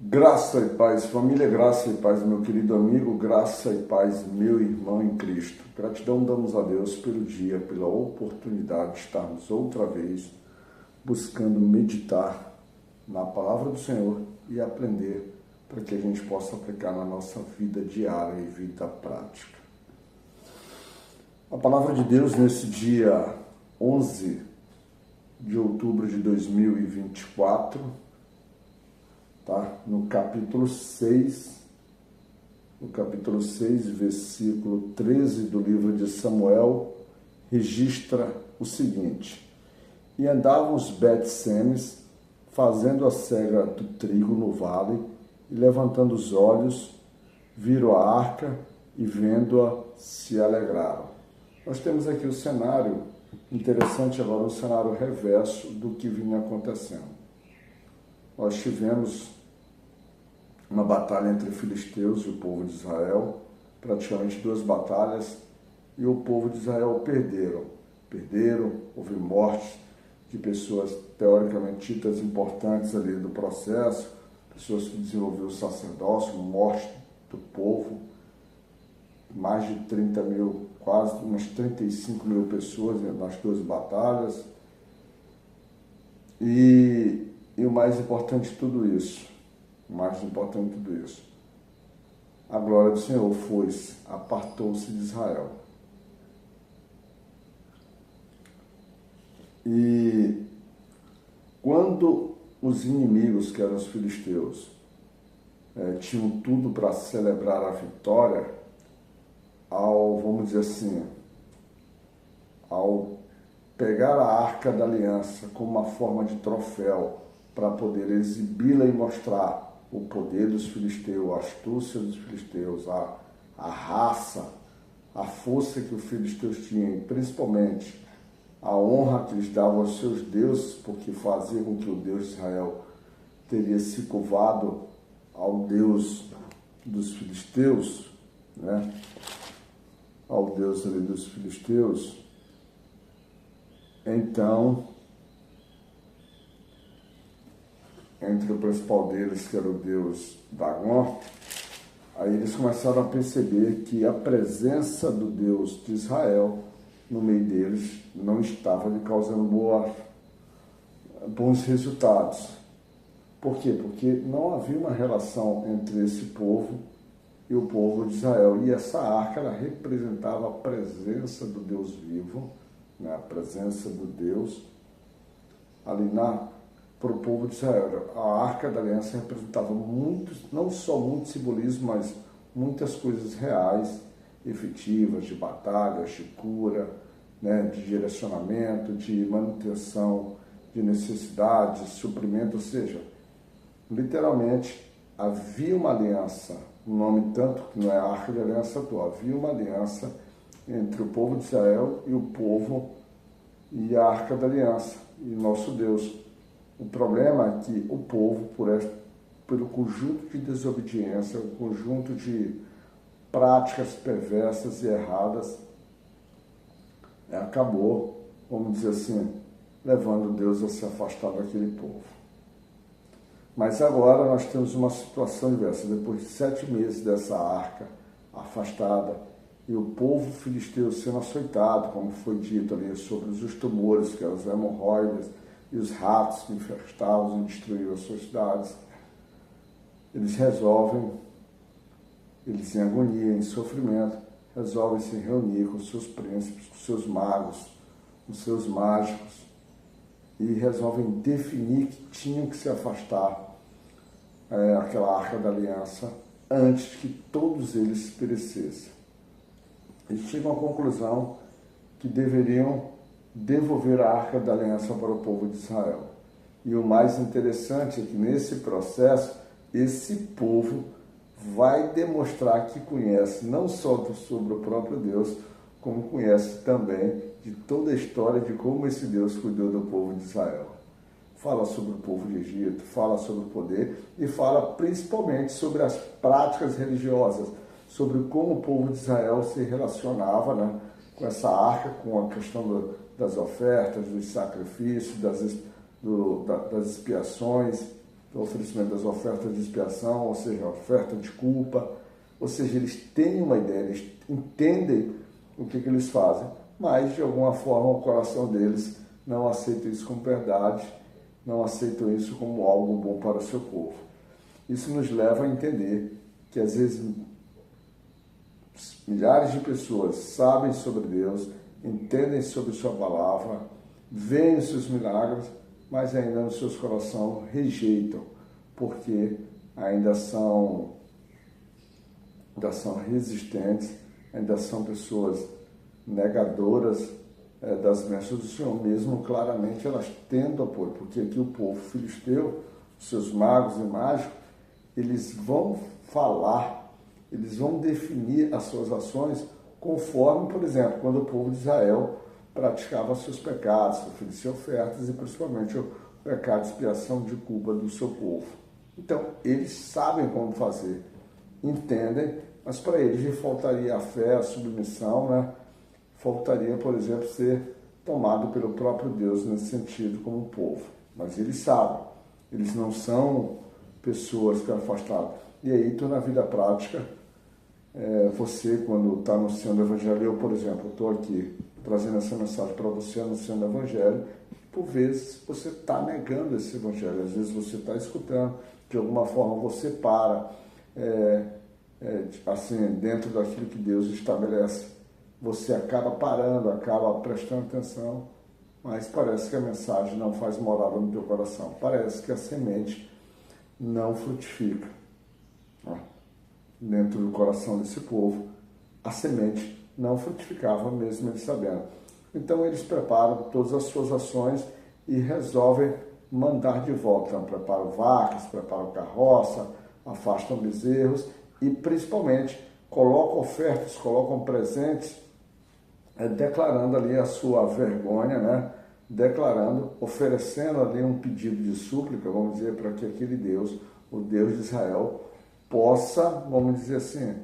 Graça e paz, família, graça e paz, meu querido amigo, graça e paz, meu irmão em Cristo. Gratidão damos a Deus pelo dia, pela oportunidade de estarmos outra vez buscando meditar na palavra do Senhor e aprender para que a gente possa aplicar na nossa vida diária e vida prática. A palavra de Deus nesse dia 11 de outubro de 2024, tá? No capítulo 6, versículo 13 do livro de Samuel, registra o seguinte: E andavam os Bet-Semes, fazendo a cega do trigo no vale, e levantando os olhos, viram a arca e vendo-a, se alegraram. Nós temos aqui o cenário interessante agora, um cenário reverso do que vinha acontecendo. Nós tivemos uma batalha entre filisteus e o povo de Israel, praticamente duas batalhas, e o povo de Israel perderam, houve morte de pessoas teoricamente ditas importantes ali do processo, pessoas que desenvolveram o sacerdócio, morte do povo, mais de 30 mil, quase umas 35 mil pessoas nas duas batalhas, e o mais importante de tudo isso, a glória do Senhor foi-se, apartou-se de Israel. E quando os inimigos, que eram os filisteus, tinham tudo para celebrar a vitória, ao pegar a Arca da Aliança como uma forma de troféu para poder exibi-la e mostrar o poder dos filisteus, a astúcia dos filisteus, a raça, a força que os filisteus tinham, e principalmente a honra que eles davam aos seus deuses, porque fazia com que o Deus de Israel teria se curvado ao Deus dos filisteus, né? Ao Deus ali dos filisteus. Então, entre o principal deles, que era o deus Dagon, aí eles começaram a perceber que a presença do Deus de Israel no meio deles não estava lhe causando bons resultados. Por quê? Porque não havia uma relação entre esse povo e o povo de Israel. E essa arca, ela representava a presença do Deus vivo, né? A presença do Deus ali para o povo de Israel. A Arca da Aliança representava não só muito simbolismo, mas muitas coisas reais, efetivas, de batalhas, de cura, né, de direcionamento, de manutenção de necessidades, de suprimento, ou seja, literalmente havia uma aliança, o nome tanto que não é a Arca da Aliança atual, havia uma aliança entre o povo de Israel e o povo e a Arca da Aliança, e nosso Deus. O problema é que o povo, pelo conjunto de desobediência, o conjunto de práticas perversas e erradas, acabou, vamos dizer assim, levando Deus a se afastar daquele povo. Mas agora nós temos uma situação inversa. Depois de 7 meses dessa arca afastada e o povo filisteu sendo açoitado, como foi dito ali, sobre os tumores, que eram os hemorroidas, e os ratos que infestavam e destruíram as suas cidades, eles em agonia, em sofrimento, resolvem se reunir com os seus príncipes, com os seus magos, com os seus mágicos, e resolvem definir que tinham que se afastar aquela Arca da Aliança antes que todos eles perecessem. Eles chegam à conclusão que deveriam devolver a Arca da Aliança para o povo de Israel. E o mais interessante é que nesse processo, esse povo vai demonstrar que conhece não só sobre o próprio Deus, como conhece também de toda a história de como esse Deus cuidou do povo de Israel. Fala sobre o povo de Egito, fala sobre o poder e fala principalmente sobre as práticas religiosas, sobre como o povo de Israel se relacionava, né, com essa arca, com a questão das ofertas, dos sacrifícios, das expiações, o oferecimento das ofertas de expiação, ou seja, a oferta de culpa, ou seja, eles têm uma ideia, eles entendem o que eles fazem, mas de alguma forma o coração deles não aceita isso como verdade, não aceitam isso como algo bom para o seu povo. Isso nos leva a entender que às vezes milhares de pessoas sabem sobre Deus, entendem sobre sua palavra, veem os seus milagres, mas ainda nos seus corações rejeitam, porque ainda são resistentes, ainda são pessoas negadoras das bênçãos do Senhor, mesmo claramente elas tendo apoio, porque aqui o povo filisteu, os seus magos e mágicos, eles vão falar, eles vão definir as suas ações conforme, por exemplo, quando o povo de Israel praticava seus pecados, oferecia ofertas e principalmente o pecado de expiação de culpa do seu povo. Então, eles sabem como fazer, entendem, mas para eles faltaria a fé, a submissão, né? Faltaria, por exemplo, ser tomado pelo próprio Deus nesse sentido como povo. Mas eles sabem, eles não são pessoas que afastaram. E aí, tu na vida prática, você quando está anunciando o Evangelho, eu, por exemplo, estou aqui trazendo essa mensagem para você, anunciando o Evangelho, por vezes você está negando esse Evangelho, às vezes você está escutando, de alguma forma você para, assim, dentro daquilo que Deus estabelece, você acaba parando, acaba prestando atenção, mas parece que a mensagem não faz morada no teu coração, parece que a semente não frutifica. Dentro do coração desse povo, a semente não frutificava, mesmo eles sabendo. Então eles preparam todas as suas ações e resolvem mandar de volta. Então, preparam vacas, preparam carroça, afastam bezerros e principalmente colocam ofertas, colocam presentes, declarando ali a sua vergonha, né? Declarando, oferecendo ali um pedido de súplica, vamos dizer, para que aquele Deus, o Deus de Israel, possa, vamos dizer assim,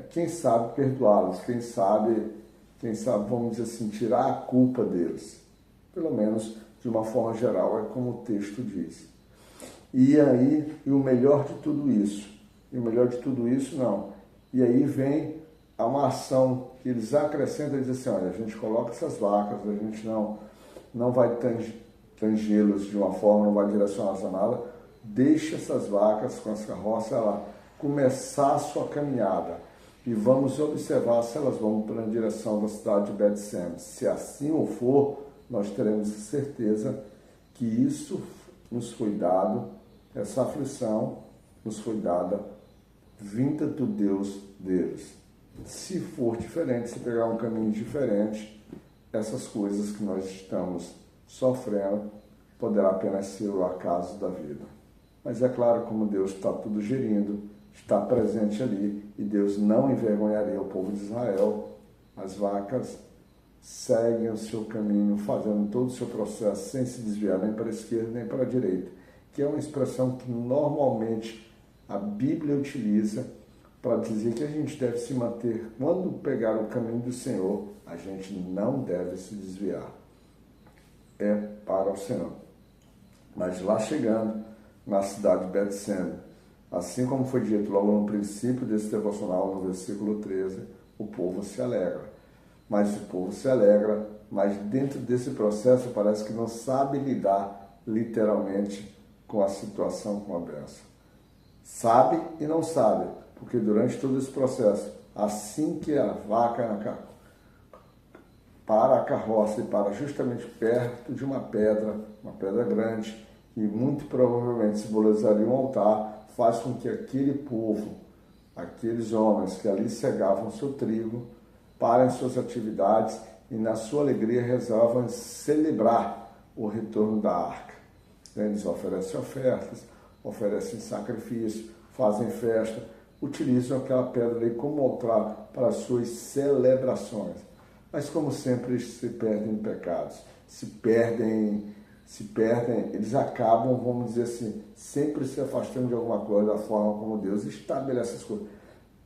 quem sabe perdoá-los, quem sabe, vamos dizer assim, tirar a culpa deles. Pelo menos, de uma forma geral, é como o texto diz. E aí, o melhor de tudo isso, não. E aí vem uma ação que eles acrescentam e dizem assim, olha, a gente coloca essas vacas, a gente não vai tangê-los de uma forma, não vai direcioná-las a nada, deixa essas vacas com as carroças ela começar a sua caminhada e vamos observar se elas vão para a direção da cidade de Bet-Semes. Se assim o for, nós teremos certeza que isso nos foi dado, essa aflição nos foi dada vinda do Deus deles. Se for diferente, se pegar um caminho diferente, essas coisas que nós estamos sofrendo poderá apenas ser o acaso da vida. Mas é claro, como Deus está tudo gerindo, está presente ali, e Deus não envergonharia o povo de Israel. As vacas seguem o seu caminho, fazendo todo o seu processo, sem se desviar nem para a esquerda nem para a direita, que é uma expressão que normalmente a Bíblia utiliza para dizer que a gente deve se manter, quando pegar o caminho do Senhor, a gente não deve se desviar. É para o Senhor. Mas lá chegando, na cidade de Bet-Semes, assim como foi dito logo no princípio desse devocional, no versículo 13, o povo se alegra. Mas o povo se alegra, mas dentro desse processo parece que não sabe lidar literalmente com a situação, com a bênção. Sabe e não sabe, porque durante todo esse processo, assim que a vaca para a carroça e para justamente perto de uma pedra grande, que muito provavelmente simbolizaria um altar, faz com que aquele povo, aqueles homens que ali cegavam seu trigo, parem suas atividades e na sua alegria resolvam celebrar o retorno da arca. Eles oferecem ofertas, oferecem sacrifício, fazem festa, utilizam aquela pedra ali como altar para as suas celebrações. Mas como sempre eles se perdem em pecados, se perdem, eles acabam, vamos dizer assim, sempre se afastando de alguma coisa da forma como Deus estabelece as coisas.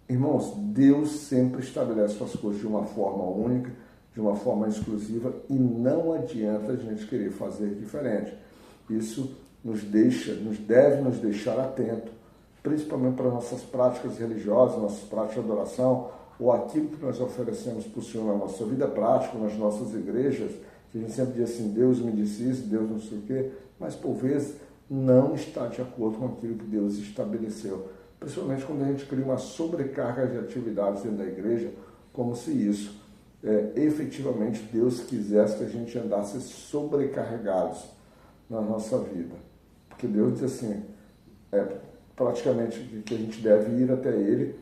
Irmãos, Deus sempre estabelece as coisas de uma forma única, de uma forma exclusiva, e não adianta a gente querer fazer diferente. Isso nos deve nos deixar atento, principalmente para nossas práticas religiosas, nossas práticas de adoração, ou aquilo que nós oferecemos para o Senhor na nossa vida prática, nas nossas igrejas, que a gente sempre diz assim, Deus me disse isso, Deus não sei o quê, mas por vezes não está de acordo com aquilo que Deus estabeleceu. Principalmente quando a gente cria uma sobrecarga de atividades dentro da igreja, como se isso efetivamente Deus quisesse que a gente andasse sobrecarregados na nossa vida. Porque Deus diz assim, praticamente que a gente deve ir até Ele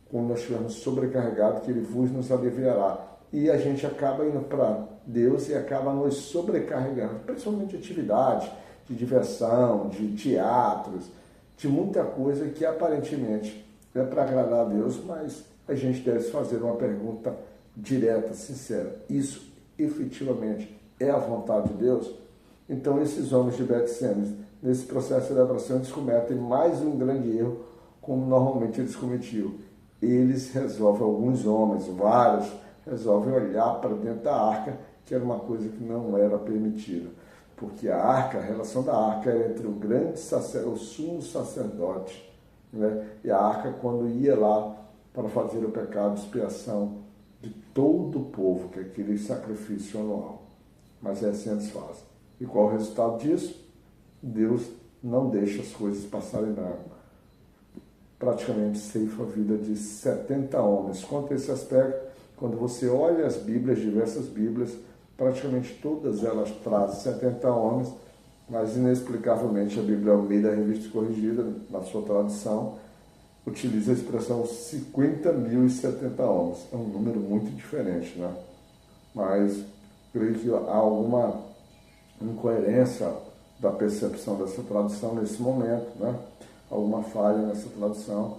quando nós estivermos sobrecarregados, que Ele nos aliviará. E a gente acaba indo para Deus e acaba nos sobrecarregando, principalmente de atividade, de diversão, de teatros, de muita coisa que aparentemente é para agradar a Deus, mas a gente deve fazer uma pergunta direta, sincera. Isso efetivamente é a vontade de Deus? Então esses homens de Bet-Semes, nesse processo de celebração, eles cometem mais um grande erro, como normalmente eles cometiam. Eles resolvem, alguns homens, vários, resolvem olhar para dentro da arca, que era uma coisa que não era permitida. Porque a arca, a relação da arca era entre o sumo sacerdote, né? E a arca, quando ia lá para fazer o pecado de expiação de todo o povo, que é aquele sacrifício anual. Mas é assim eles fazem. E qual o resultado disso? Deus não deixa as coisas passarem branco. Praticamente ceifa a vida de 70 homens. Quanto a esse aspecto, quando você olha as Bíblias, diversas Bíblias, praticamente todas elas trazem 70 homens, mas inexplicavelmente a Bíblia Almeida, Revista Corrigida, na sua tradução, utiliza a expressão 50.070 homens. É um número muito diferente, né? Mas creio que há alguma incoerência da percepção dessa tradução nesse momento, né? Alguma falha nessa tradução,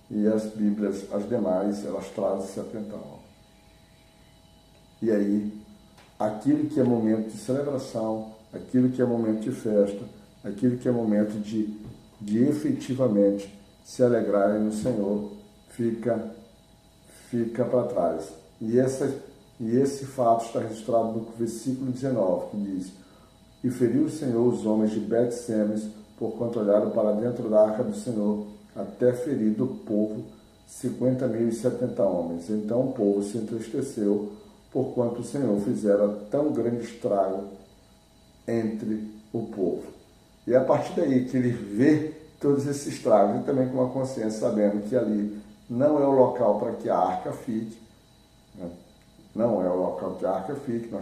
e as Bíblias, as demais, elas trazem 70 homens. E aí, aquilo que é momento de celebração, aquilo que é momento de festa, aquilo que é momento de efetivamente se alegrarem no Senhor, fica para trás. E esse fato está registrado no versículo 19, que diz: E feriu o Senhor os homens de Bet-Semes, porquanto olharam para dentro da arca do Senhor, até ferir do povo 50.070 homens. Então o povo se entristeceu, porquanto o Senhor fizera tão grande estrago entre o povo. E é a partir daí que ele vê todos esses estragos, e também com uma consciência, sabendo que ali não é o local para que a arca fique, né? Não é o local que a arca fique.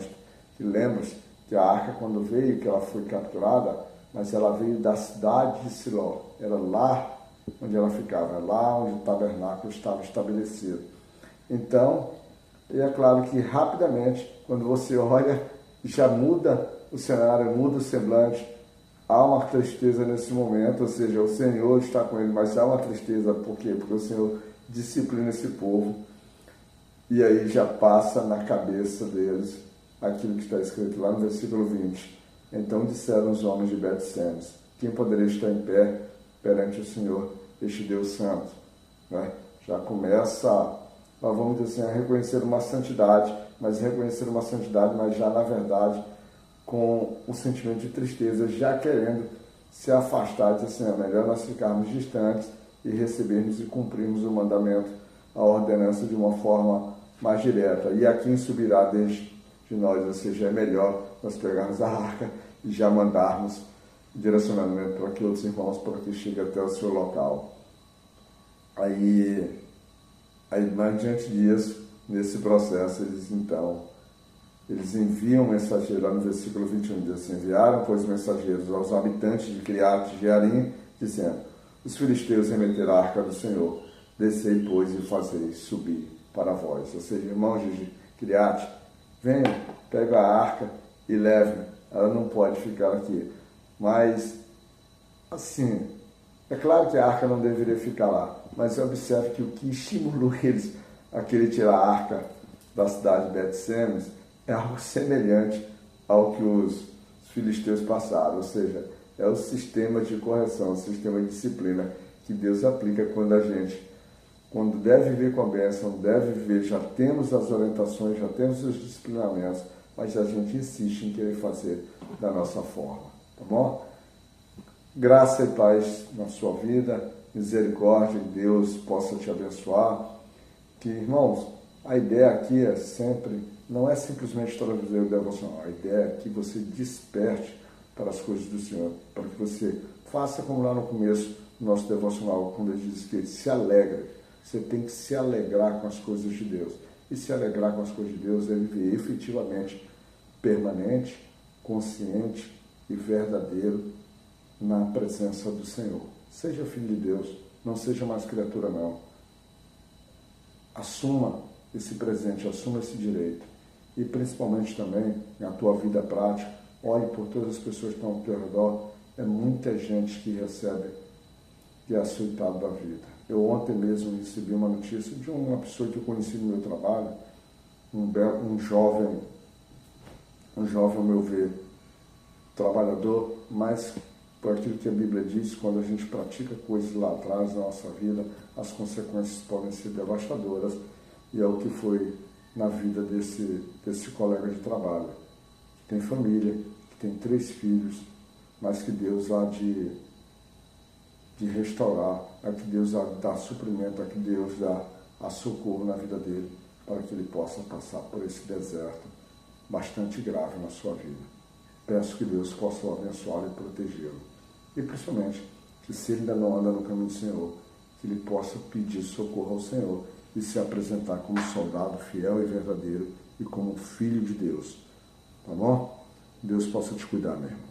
Lembra-se que a arca, quando veio, que ela foi capturada, mas ela veio da cidade de Siló, era lá onde ela ficava, lá onde o tabernáculo estava estabelecido. Então, é claro que rapidamente, quando você olha, já muda o cenário, muda o semblante, há uma tristeza nesse momento, ou seja, o Senhor está com ele, mas há uma tristeza, por quê? Porque o Senhor disciplina esse povo, e aí já passa na cabeça deles aquilo que está escrito lá no versículo 20. Então disseram os homens de Bet-Semes: quem poderia estar em pé perante o Senhor, este Deus santo? Né? Já começa, vamos dizer assim, a reconhecer uma santidade, mas já na verdade com um sentimento de tristeza, já querendo se afastar, diz assim, é melhor nós ficarmos distantes e recebermos e cumprirmos o mandamento, a ordenança de uma forma mais direta. E a quem subirá desde de nós, ou seja, é melhor nós pegarmos a arca e já mandarmos direcionamento para que outros irmãos, para que chegue até o seu local. Aí mais diante disso, nesse processo, eles enviam mensageiros, lá no versículo 21, diz assim: enviaram, pois, mensageiros aos habitantes de Criate de Jearim, dizendo: os filisteus remeteram a arca do Senhor, descei, pois, e fazei subir para vós. Ou seja, irmãos de Criate, venham, peguem a arca e levem, ela não pode ficar aqui. Mas, assim, é claro que a arca não deveria ficar lá, mas observe que o que estimulou eles a querer tirar a arca da cidade de Bet-Semes é algo semelhante ao que os filisteus passaram, ou seja, é o sistema de correção, o sistema de disciplina que Deus aplica quando deve viver com a bênção, deve viver, já temos as orientações, já temos os disciplinamentos, mas a gente insiste em querer fazer da nossa forma, tá bom? Graça e paz na sua vida, misericórdia de Deus possa te abençoar. Que, irmãos, a ideia aqui é sempre, não é simplesmente trazer o devocional, a ideia é que você desperte para as coisas do Senhor, para que você faça como lá no começo do nosso devocional, quando ele diz que se alegra. Você tem que se alegrar com as coisas de Deus. E se alegrar com as coisas de Deus é viver efetivamente permanente, consciente e verdadeiro na presença do Senhor. Seja filho de Deus, não seja mais criatura não. Assuma esse presente, assuma esse direito. E principalmente também na tua vida prática, olhe por todas as pessoas que estão ao teu redor. É muita gente que recebe, que é açoitado da vida. Eu ontem mesmo recebi uma notícia de uma pessoa que eu conheci no meu trabalho, um jovem, ao meu ver, trabalhador, mas por aquilo que a Bíblia diz, quando a gente pratica coisas lá atrás na nossa vida, as consequências podem ser devastadoras, e é o que foi na vida desse colega de trabalho. Tem família, que tem 3 filhos, mas que Deus há de restaurar, a que Deus há de dar suprimento, a que Deus dá a socorro na vida dele, para que ele possa passar por esse deserto bastante grave na sua vida. Peço que Deus possa o abençoá-lo e protegê-lo. E principalmente, que se ele ainda não anda no caminho do Senhor, que ele possa pedir socorro ao Senhor e se apresentar como soldado fiel e verdadeiro e como filho de Deus. Tá bom? Deus possa te cuidar mesmo.